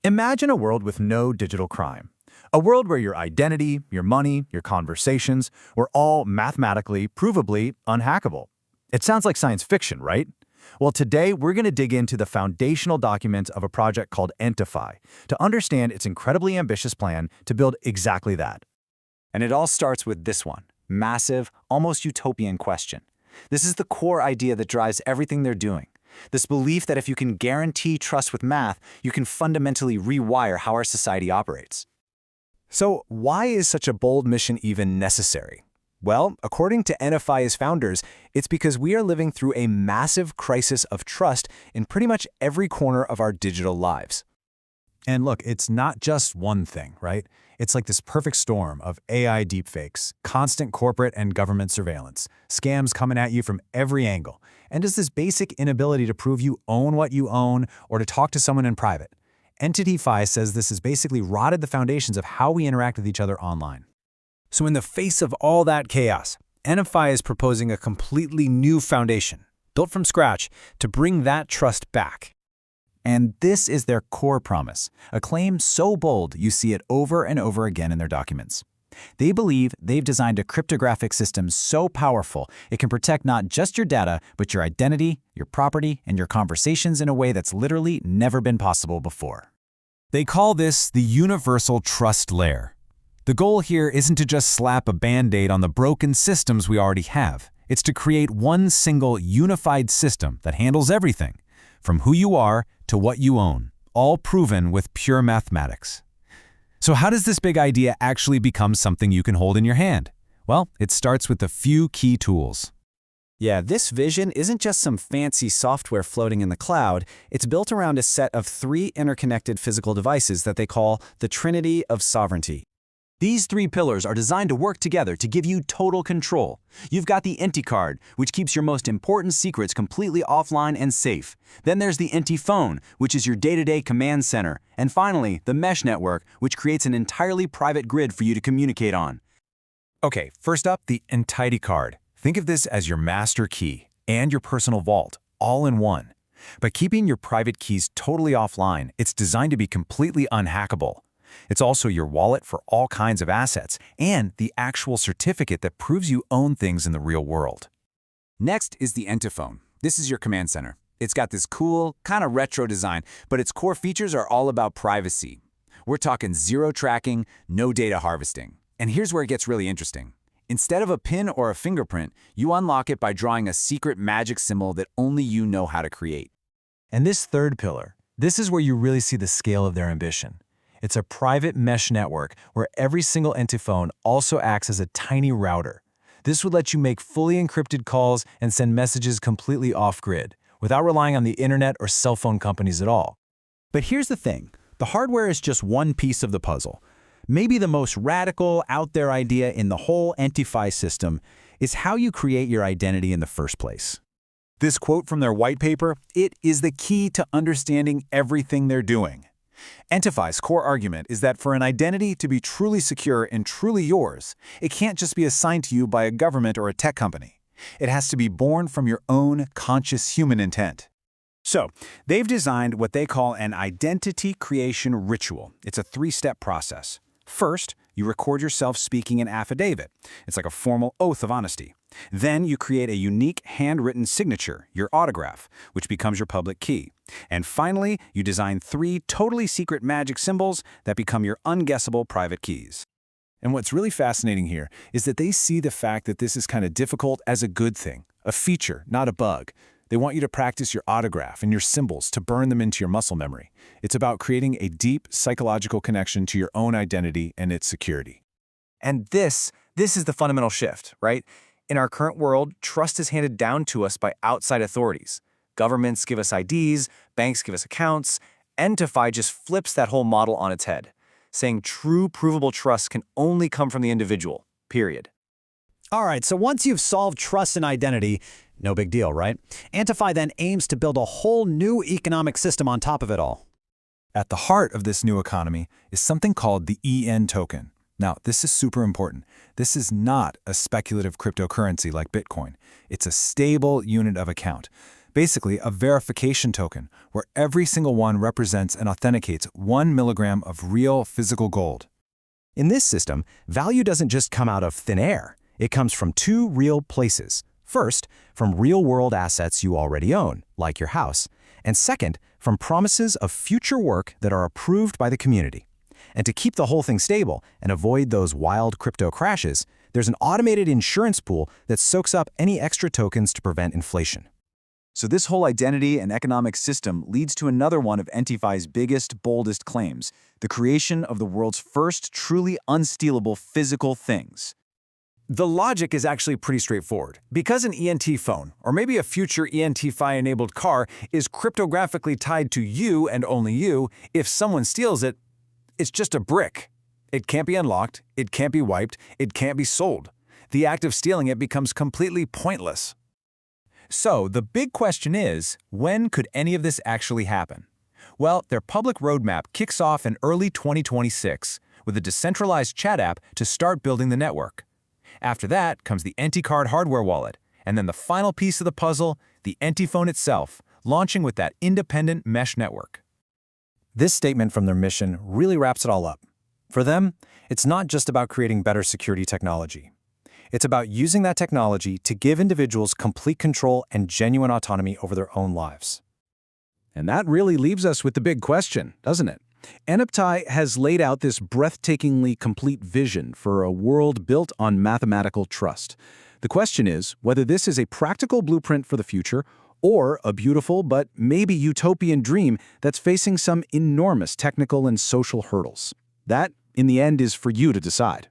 Imagine a world with no digital crime. A world where your identity, your money, your conversations were all mathematically, provably unhackable. It sounds like science fiction, right? Well, today we're going to dig into the foundational documents of a project called ENTIFY to understand its incredibly ambitious plan to build exactly that. And it all starts with this one, massive, almost utopian question. This is the core idea that drives everything they're doing. This belief that if you can guarantee trust with math, you can fundamentally rewire how our society operates. So why is such a bold mission even necessary? Well, according to ENTIFY's founders, it's because we are living through a massive crisis of trust in pretty much every corner of our digital lives. And look, it's not just one thing, right? It's like this perfect storm of AI deepfakes, constant corporate and government surveillance, scams coming at you from every angle, and just this basic inability to prove you own what you own or to talk to someone in private. ENTIFY says this has basically rotted the foundations of how we interact with each other online. So in the face of all that chaos, ENTIFY is proposing a completely new foundation, built from scratch, to bring that trust back. And this is their core promise, a claim so bold you see it over and over again in their documents. They believe they've designed a cryptographic system so powerful it can protect not just your data, but your identity, your property, and your conversations in a way that's literally never been possible before. They call this the universal trust layer. The goal here isn't to just slap a band-aid on the broken systems we already have. It's to create one single unified system that handles everything, from who you are to what you own, all proven with pure mathematics. So how does this big idea actually become something you can hold in your hand? Well, it starts with a few key tools. Yeah, this vision isn't just some fancy software floating in the cloud. It's built around a set of 3 interconnected physical devices that they call the Trinity of Sovereignty. These 3 pillars are designed to work together to give you total control. You've got the ENTI card, which keeps your most important secrets completely offline and safe. Then there's the ENTI phone, which is your day-to-day command center. And finally, the mesh network, which creates an entirely private grid for you to communicate on. Okay, first up, the ENTIFY card. Think of this as your master key and your personal vault, all in one. By keeping your private keys totally offline, it's designed to be completely unhackable. It's also your wallet for all kinds of assets and the actual certificate that proves you own things in the real world. Next is the ENTiPhone. This is your command center. It's got this cool, kind of retro design, but its core features are all about privacy. We're talking zero tracking, no data harvesting. And here's where it gets really interesting. Instead of a PIN or a fingerprint, you unlock it by drawing a secret magic symbol that only you know how to create. And this third pillar, this is where you really see the scale of their ambition. It's a private mesh network where every single ENTiPhone also acts as a tiny router. This would let you make fully encrypted calls and send messages completely off-grid, without relying on the internet or cell phone companies at all. But here's the thing. The hardware is just one piece of the puzzle. Maybe the most radical, out-there idea in the whole ENTIFY system is how you create your identity in the first place. This quote from their white paper, "It is the key to understanding everything they're doing." ENTIFY's core argument is that for an identity to be truly secure and truly yours, it can't just be assigned to you by a government or a tech company. It has to be born from your own conscious human intent. So, they've designed what they call an identity creation ritual. It's a 3-step process. First, you record yourself speaking an affidavit. It's like a formal oath of honesty. Then you create a unique handwritten signature, your autograph, which becomes your public key. And finally, you design 3 totally secret magic symbols that become your unguessable private keys. And what's really fascinating here is that they see the fact that this is kind of difficult as a good thing, a feature, not a bug. They want you to practice your autograph and your symbols to burn them into your muscle memory. It's about creating a deep psychological connection to your own identity and its security. And this is the fundamental shift, right? In our current world, trust is handed down to us by outside authorities. Governments give us IDs, banks give us accounts. ENTIFY just flips that whole model on its head, saying true provable trust can only come from the individual, period. All right, so once you've solved trust and identity, no big deal, right? ENTIFY then aims to build a whole new economic system on top of it all. At the heart of this new economy is something called the EN token. Now, this is super important. This is not a speculative cryptocurrency like Bitcoin. It's a stable unit of account. Basically, a verification token, where every single one represents and authenticates 1 milligram of real physical gold. In this system, value doesn't just come out of thin air. It comes from two real places. First, from real-world assets you already own, like your house. And second, from promises of future work that are approved by the community. And to keep the whole thing stable and avoid those wild crypto crashes, there's an automated insurance pool that soaks up any extra tokens to prevent inflation. So this whole identity and economic system leads to another one of ENTIFY's biggest, boldest claims, the creation of the world's first truly unstealable physical things. The logic is actually pretty straightforward. Because an ENT phone, or maybe a future ENTFI-enabled car, is cryptographically tied to you and only you, if someone steals it, it's just a brick. It can't be unlocked, it can't be wiped, it can't be sold. The act of stealing it becomes completely pointless. So, the big question is, when could any of this actually happen? Well, their public roadmap kicks off in early 2026 with a decentralized chat app to start building the network. After that comes the ENTICard hardware wallet, and then the final piece of the puzzle, the ENTIphone itself, launching with that independent mesh network. This statement from their mission really wraps it all up. For them, it's not just about creating better security technology. It's about using that technology to give individuals complete control and genuine autonomy over their own lives. And that really leaves us with the big question, doesn't it? ENTIFY has laid out this breathtakingly complete vision for a world built on mathematical trust. The question is whether this is a practical blueprint for the future or a beautiful but maybe utopian dream that's facing some enormous technical and social hurdles. That, in the end, is for you to decide.